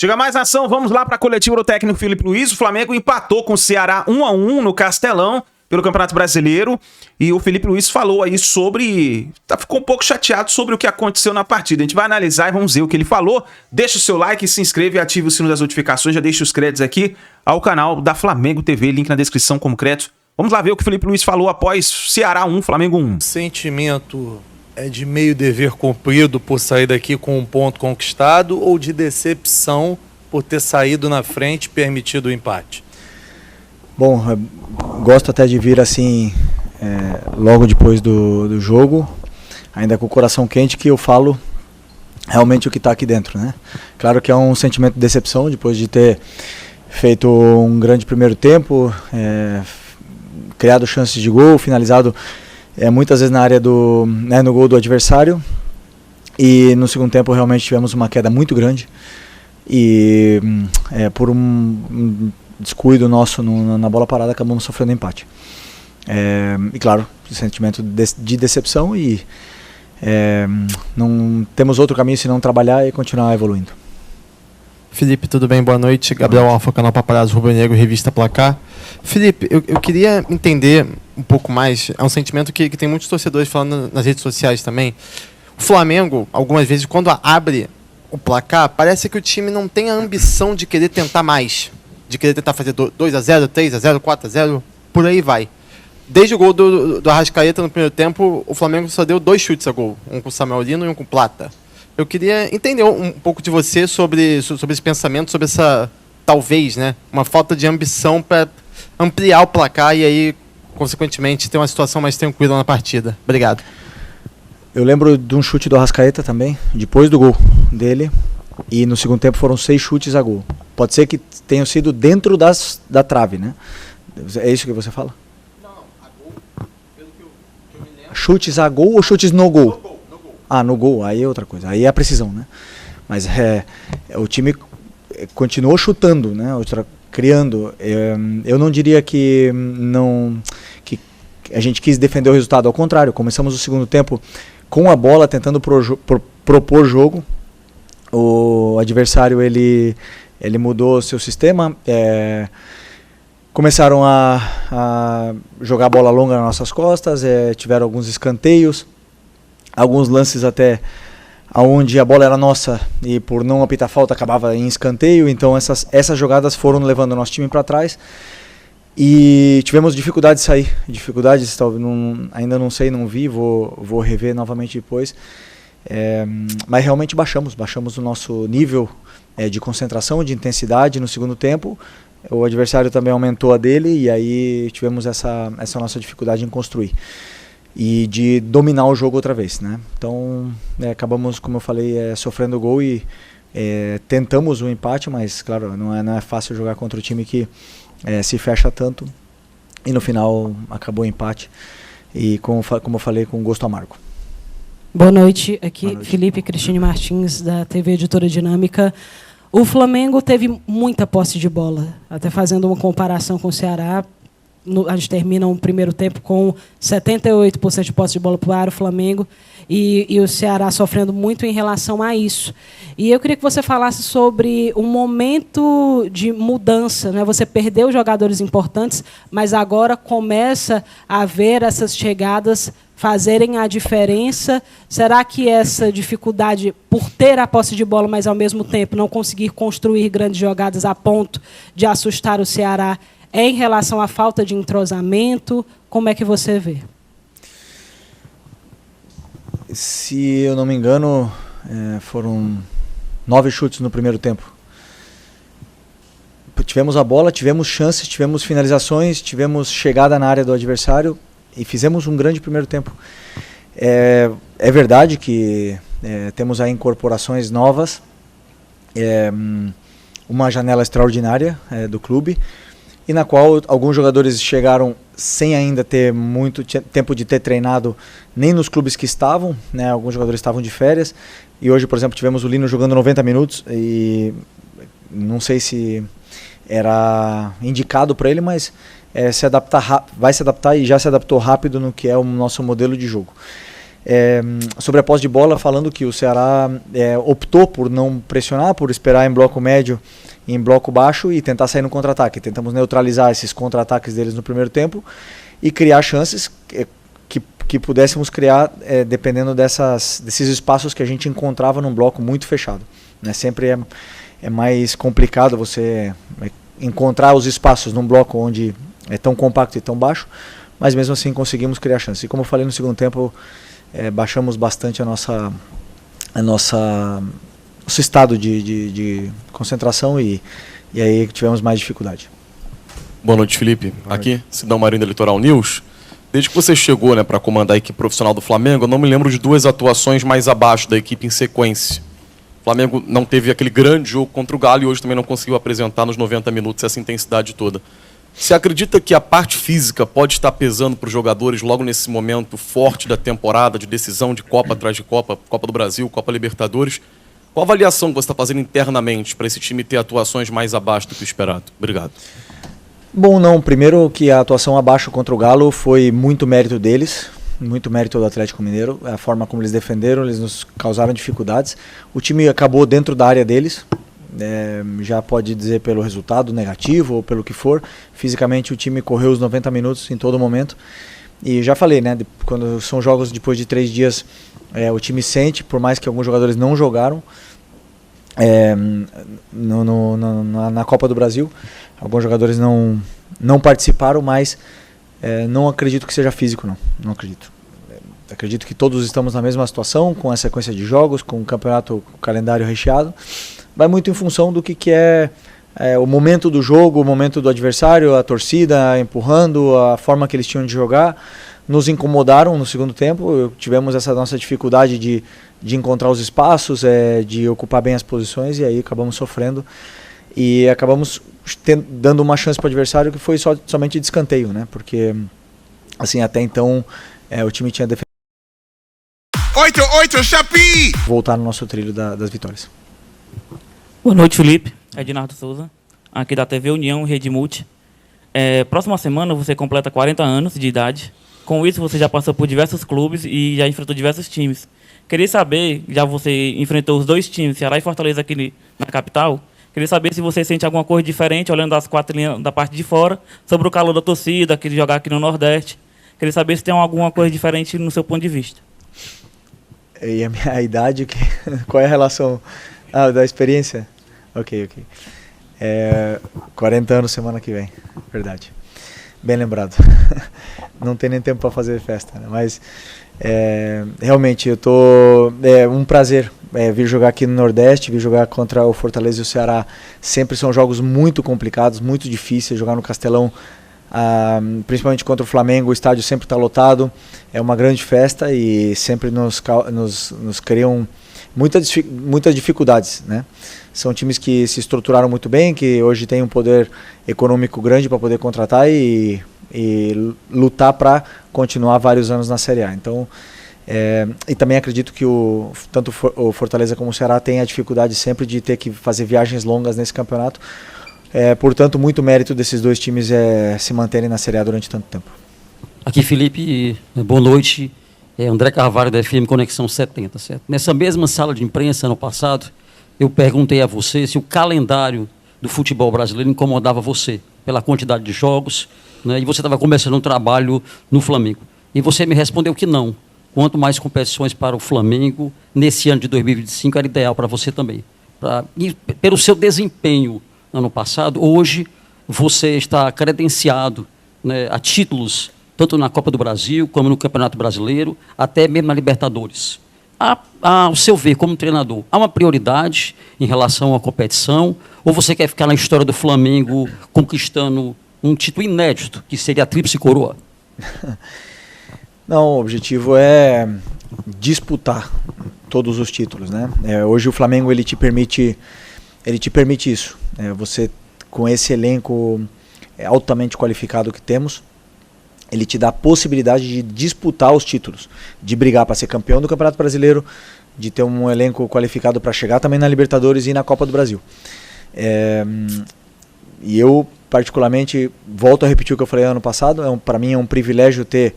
Chega mais ação, vamos lá para a coletiva do técnico Felipe Luiz. O Flamengo empatou com o Ceará 1-1 no Castelão pelo Campeonato Brasileiro. E o Felipe Luiz falou aí sobre... ficou um pouco chateado sobre o que aconteceu na partida. A gente vai analisar e vamos ver o que ele falou. Deixa o seu like, se inscreve e ative o sino das notificações. Já deixa os créditos aqui ao canal da Flamengo TV, link na descrição como crédito. Vamos lá ver o que o Felipe Luiz falou após Ceará 1, Flamengo 1. O sentimento é de meio dever cumprido por sair daqui com um ponto conquistado ou de decepção por ter saído na frente e permitido o empate? Bom, gosto até de vir assim, logo depois do jogo, ainda com o coração quente, que eu falo realmente o que está aqui dentro, né? Claro que é um sentimento de decepção depois de ter feito um grande primeiro tempo, criado chances de gol, finalizado muitas vezes na área no gol do adversário, e no segundo tempo realmente tivemos uma queda muito grande e por um descuido nosso na bola parada acabamos sofrendo empate. E claro, sentimento de decepção e não temos outro caminho senão trabalhar e continuar evoluindo. Felipe, tudo bem? Boa noite. Gabriel Alfa, canal Paparazzo Rubro Negro, revista Placar. Felipe, eu queria entender um pouco mais, é um sentimento que tem muitos torcedores falando nas redes sociais também. O Flamengo, algumas vezes, quando abre o placar, parece que o time não tem a ambição de querer tentar mais, de querer tentar fazer 2-0, 3-0, 4-0, por aí vai. Desde o gol do Arrascaeta no primeiro tempo, o Flamengo só deu 2 chutes a gol, um com o Samuel Lino e um com o Plata. Eu queria entender um pouco de você sobre esse pensamento, sobre essa, talvez, né, uma falta de ambição para ampliar o placar e aí, consequentemente, ter uma situação mais tranquila na partida. Obrigado. Eu lembro de um chute do Arrascaeta também, depois do gol dele, e no segundo tempo foram 6 chutes a gol. Pode ser que tenham sido dentro da trave, né? É isso que você fala? Não, a gol, pelo que eu me lembro. Chutes a gol ou chutes no gol? No gol. Ah, no gol, aí é outra coisa, aí é a precisão, né? Mas o time continuou chutando, né? Criando. Eu não diria que a gente quis defender o resultado, ao contrário, começamos o segundo tempo com a bola, tentando propor jogo. O adversário ele mudou seu sistema, começaram a jogar bola longa nas nossas costas, tiveram alguns escanteios, alguns lances até onde a bola era nossa e por não apitar falta acabava em escanteio, então essas jogadas foram levando o nosso time para trás e tivemos dificuldade de sair, ainda não sei, não vi, vou rever novamente depois, mas realmente baixamos o nosso nível de concentração, de intensidade no segundo tempo. O adversário também aumentou a dele e aí tivemos essa nossa dificuldade em construir e de dominar o jogo outra vez, né? Então acabamos, como eu falei, sofrendo gol e tentamos o empate, mas claro, não é fácil jogar contra o time que se fecha tanto e no final acabou o empate e como eu falei, com gosto amargo. Boa noite, aqui Boa noite. Felipe Cristine Martins, da TV Editora Dinâmica. O Flamengo teve muita posse de bola, até fazendo uma comparação com o Ceará. A gente termina um primeiro tempo com 78% de posse de bola para o Flamengo e o Ceará sofrendo muito em relação a isso. E eu queria que você falasse sobre um momento de mudança, né? Você perdeu jogadores importantes, mas agora começa a ver essas chegadas fazerem a diferença. Será que essa dificuldade por ter a posse de bola, mas ao mesmo tempo não conseguir construir grandes jogadas a ponto de assustar o Ceará é em relação à falta de entrosamento? Como é que você vê? Se eu não me engano, foram 9 chutes no primeiro tempo. Tivemos a bola, tivemos chances, tivemos finalizações, tivemos chegada na área do adversário e fizemos um grande primeiro tempo. É verdade que temos aí incorporações novas, uma janela extraordinária do clube, e na qual alguns jogadores chegaram sem ainda ter muito tempo de ter treinado nem nos clubes que estavam, né? Alguns jogadores estavam de férias, e hoje, por exemplo, tivemos o Lino jogando 90 minutos, e não sei se era indicado para ele, mas vai se adaptar e já se adaptou rápido no que é o nosso modelo de jogo. Sobre a posse de bola, falando que o Ceará optou por não pressionar, por esperar em bloco médio e em bloco baixo e tentar sair no contra-ataque. Tentamos neutralizar esses contra-ataques deles no primeiro tempo e criar chances que pudéssemos criar dependendo desses espaços que a gente encontrava num bloco muito fechado. Né? Sempre é mais complicado você encontrar os espaços num bloco onde é tão compacto e tão baixo, mas mesmo assim conseguimos criar chances. E como eu falei no segundo tempo, baixamos bastante nosso estado de concentração e aí tivemos mais dificuldade. Boa noite, Felipe. Aqui, Sidão Marinho da Litoral News. Desde que você chegou, né, para comandar a equipe profissional do Flamengo, eu não me lembro de 2 atuações mais abaixo da equipe em sequência. O Flamengo não teve aquele grande jogo contra o Galo e hoje também não conseguiu apresentar nos 90 minutos essa intensidade toda. Você acredita que a parte física pode estar pesando para os jogadores logo nesse momento forte da temporada, de decisão de Copa atrás de Copa, Copa do Brasil, Copa Libertadores? Qual a avaliação que você está fazendo internamente para esse time ter atuações mais abaixo do que o esperado? Obrigado. Bom, não. Primeiro que a atuação abaixo contra o Galo foi muito mérito deles, muito mérito do Atlético Mineiro. A forma como eles defenderam, eles nos causaram dificuldades. O time acabou dentro da área deles, já pode dizer pelo resultado negativo ou pelo que for. Fisicamente o time correu os 90 minutos em todo momento. E já falei, né? Quando são jogos depois de 3 dias, o time sente, por mais que alguns jogadores não jogaram na Copa do Brasil. Alguns jogadores não participaram, mas não acredito que seja físico, não acredito. Acredito que todos estamos na mesma situação, com a sequência de jogos, com o campeonato, o calendário recheado. Vai muito em função do que é o momento do jogo, o momento do adversário, a torcida empurrando, a forma que eles tinham de jogar. Nos incomodaram no segundo tempo, tivemos essa nossa dificuldade de encontrar os espaços, de ocupar bem as posições, e aí acabamos sofrendo. E acabamos dando uma chance para o adversário que foi somente de escanteio, né? Porque assim, até então o time tinha defendido 8-8 Chapi! Voltar no nosso trilho das vitórias. Boa noite, Felipe. Ednardo Souza, aqui da TV União Rede Multi. Próxima semana você completa 40 anos de idade. Com isso você já passou por diversos clubes e já enfrentou diversos times. Queria saber, já você enfrentou os 2 times, Ceará e Fortaleza aqui na capital. Queria saber se você sente alguma coisa diferente, olhando das 4 linhas da parte de fora, sobre o calor da torcida, que jogar aqui no Nordeste. Queria saber se tem alguma coisa diferente no seu ponto de vista. E a minha idade, qual é a relação da experiência? Ok. 40 anos semana que vem, verdade. Bem lembrado. Não tem nem tempo para fazer festa, né? Mas realmente um prazer vir jogar aqui no Nordeste, vir jogar contra o Fortaleza e o Ceará. Sempre são jogos muito complicados, muito difíceis. Jogar no Castelão, principalmente contra o Flamengo, o estádio sempre está lotado. É uma grande festa e sempre nos criam muitas dificuldades, né? São times que se estruturaram muito bem, que hoje têm um poder econômico grande para poder contratar e lutar para continuar vários anos na Série A. Então, e também acredito que tanto o Fortaleza como o Ceará têm a dificuldade sempre de ter que fazer viagens longas nesse campeonato. Portanto, muito mérito desses 2 times se manterem na Série A durante tanto tempo. Aqui, Felipe, boa noite. André Carvalho, da FM Conexão 70, certo? Nessa mesma sala de imprensa, ano passado, eu perguntei a você se o calendário do futebol brasileiro incomodava você, pela quantidade de jogos, né? E você estava começando um trabalho no Flamengo. E você me respondeu que não. Quanto mais competições para o Flamengo, nesse ano de 2025, era ideal para você também. E pelo seu desempenho no ano passado, hoje você está credenciado, né, a títulos, tanto na Copa do Brasil, como no Campeonato Brasileiro, até mesmo na Libertadores. Ao seu ver, como treinador, há uma prioridade em relação à competição, ou você quer ficar na história do Flamengo conquistando um título inédito, que seria a Tríplice Coroa? Não, o objetivo é disputar todos os títulos, né? Hoje o Flamengo ele te permite isso. Você, com esse elenco altamente qualificado que temos, ele te dá a possibilidade de disputar os títulos, de brigar para ser campeão do Campeonato Brasileiro, de ter um elenco qualificado para chegar também na Libertadores e na Copa do Brasil. E eu, particularmente, volto a repetir o que eu falei ano passado, para mim é um privilégio ter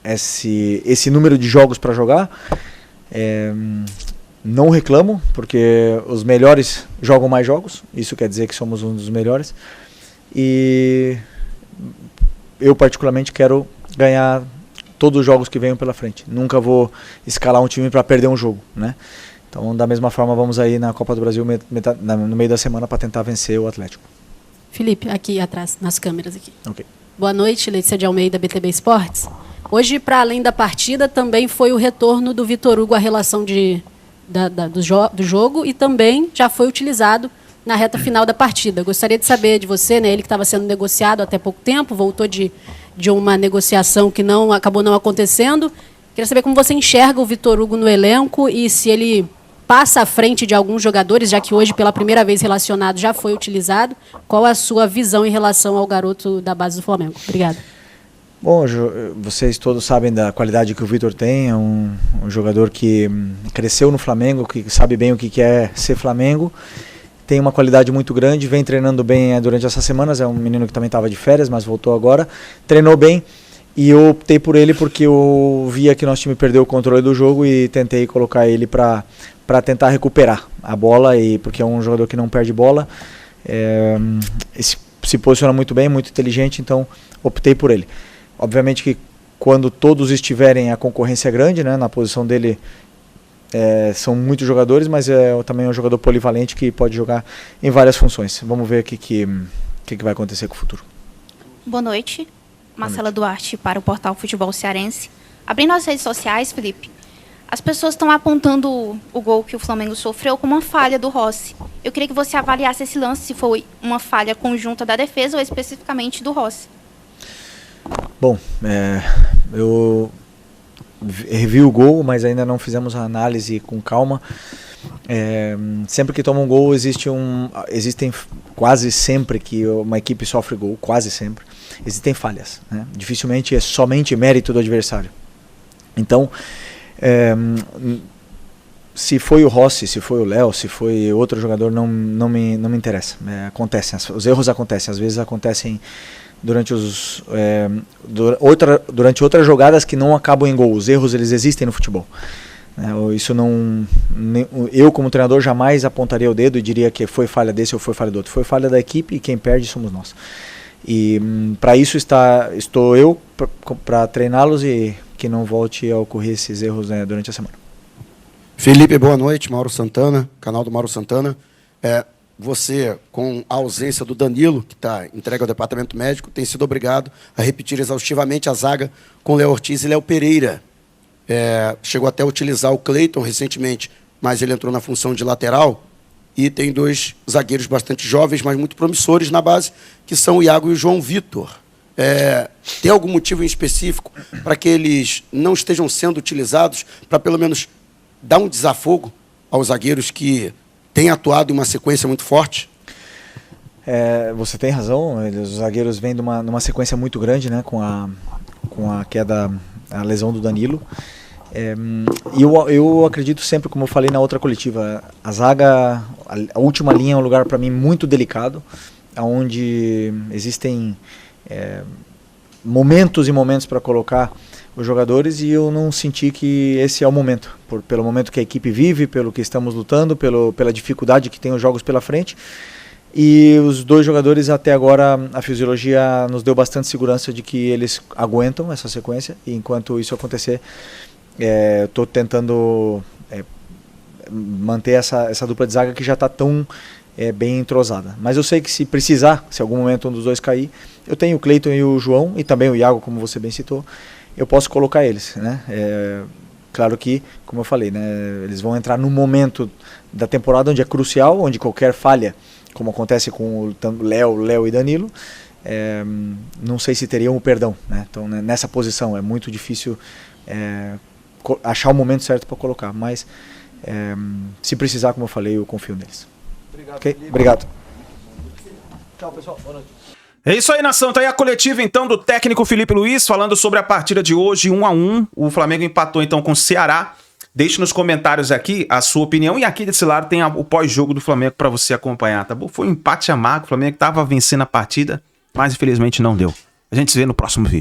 esse número de jogos para jogar. Não reclamo, porque os melhores jogam mais jogos, isso quer dizer que somos um dos melhores. E eu particularmente quero ganhar todos os jogos que venham pela frente. Nunca vou escalar um time para perder um jogo, né? Então, da mesma forma, vamos aí na Copa do Brasil no meio da semana para tentar vencer o Atlético. Felipe, aqui atrás, nas câmeras aqui. Ok. Boa noite, Letícia de Almeida, BTB Esportes. Hoje, para além da partida, também foi o retorno do Vitor Hugo à relação do jogo e também já foi utilizado na reta final da partida. Gostaria de saber de você, né, ele que estava sendo negociado até pouco tempo, voltou de uma negociação que acabou não acontecendo. Queria saber como você enxerga o Vitor Hugo no elenco e se ele passa à frente de alguns jogadores, já que hoje, pela primeira vez relacionado, já foi utilizado. Qual é a sua visão em relação ao garoto da base do Flamengo? Obrigada. Bom, vocês todos sabem da qualidade que o Vitor tem, é um jogador que cresceu no Flamengo, que sabe bem o que é ser Flamengo, tem uma qualidade muito grande, vem treinando bem durante essas semanas, é um menino que também estava de férias, mas voltou agora, treinou bem, e eu optei por ele porque eu via que nosso time perdeu o controle do jogo e tentei colocar ele para tentar recuperar a bola, porque é um jogador que não perde bola, se posiciona muito bem, muito inteligente, então optei por ele. Obviamente que quando todos estiverem, a concorrência é grande, né? Na posição dele são muitos jogadores, mas também é um jogador polivalente que pode jogar em várias funções. Vamos ver o que vai acontecer com o futuro. Boa noite, Marcela Duarte para o portal Futebol Cearense. Abrindo as redes sociais, Felipe, as pessoas estão apontando o gol que o Flamengo sofreu como uma falha do Rossi. Eu queria que você avaliasse esse lance, se foi uma falha conjunta da defesa ou especificamente do Rossi. Bom, eu revi o gol, mas ainda não fizemos a análise com calma. Sempre que toma um gol, existem quase sempre que uma equipe sofre gol, quase sempre, existem falhas, né? Dificilmente é somente mérito do adversário. Então, se foi o Rossi, se foi o Léo, se foi outro jogador, não me interessa. Acontecem, os erros acontecem, às vezes acontecem durante outras jogadas que não acabam em gol. Os erros, eles existem no futebol. Isso eu como treinador jamais apontaria o dedo e diria que foi falha desse ou foi falha do outro. Foi falha da equipe e quem perde somos nós. E para isso estou eu para treiná-los e que não volte a ocorrer esses erros, né, durante a semana. Felipe, boa noite. Mauro Santana, canal do Mauro Santana. Você, com a ausência do Danilo, que está entregue ao departamento médico, tem sido obrigado a repetir exaustivamente a zaga com Léo Ortiz e Léo Pereira. Chegou até a utilizar o Cleiton recentemente, mas ele entrou na função de lateral. E tem dois zagueiros bastante jovens, mas muito promissores na base, que são o Iago e o João Vitor. Tem algum motivo em específico para que eles não estejam sendo utilizados, para pelo menos dar um desafogo aos zagueiros que têm atuado em uma sequência muito forte? Você tem razão, os zagueiros vêm numa sequência muito grande, né, com a queda, a lesão do Danilo. E eu acredito sempre, como eu falei na outra coletiva, a zaga, a última linha é um lugar para mim muito delicado, onde existem momentos e momentos para colocar os jogadores, e eu não senti que esse é o momento, pelo momento que a equipe vive, pelo que estamos lutando, pela dificuldade que tem os jogos pela frente. E os dois jogadores, até agora, a fisiologia nos deu bastante segurança de que eles aguentam essa sequência, e enquanto isso acontecer, estou tentando manter essa dupla de zaga que já está tão bem entrosada. Mas eu sei que se precisar, se algum momento um dos dois cair, eu tenho o Cleiton e o João, e também o Iago, como você bem citou, eu posso colocar eles, né? Claro que, como eu falei, né, eles vão entrar num momento da temporada onde é crucial, onde qualquer falha, como acontece com o Léo e Danilo, não sei se teriam o perdão, né? Então, né, nessa posição é muito difícil achar o momento certo para colocar, mas se precisar, como eu falei, eu confio neles. Obrigado. Okay? Obrigado. Tchau, pessoal. Boa noite. É isso aí, nação. Tá aí a coletiva, então, do técnico Felipe Luiz, falando sobre a partida de hoje, 1-1. O Flamengo empatou, então, com o Ceará. Deixe nos comentários aqui a sua opinião. E aqui desse lado tem o pós-jogo do Flamengo para você acompanhar, tá bom? Foi um empate amargo. O Flamengo tava vencendo a partida, mas infelizmente não deu. A gente se vê no próximo vídeo.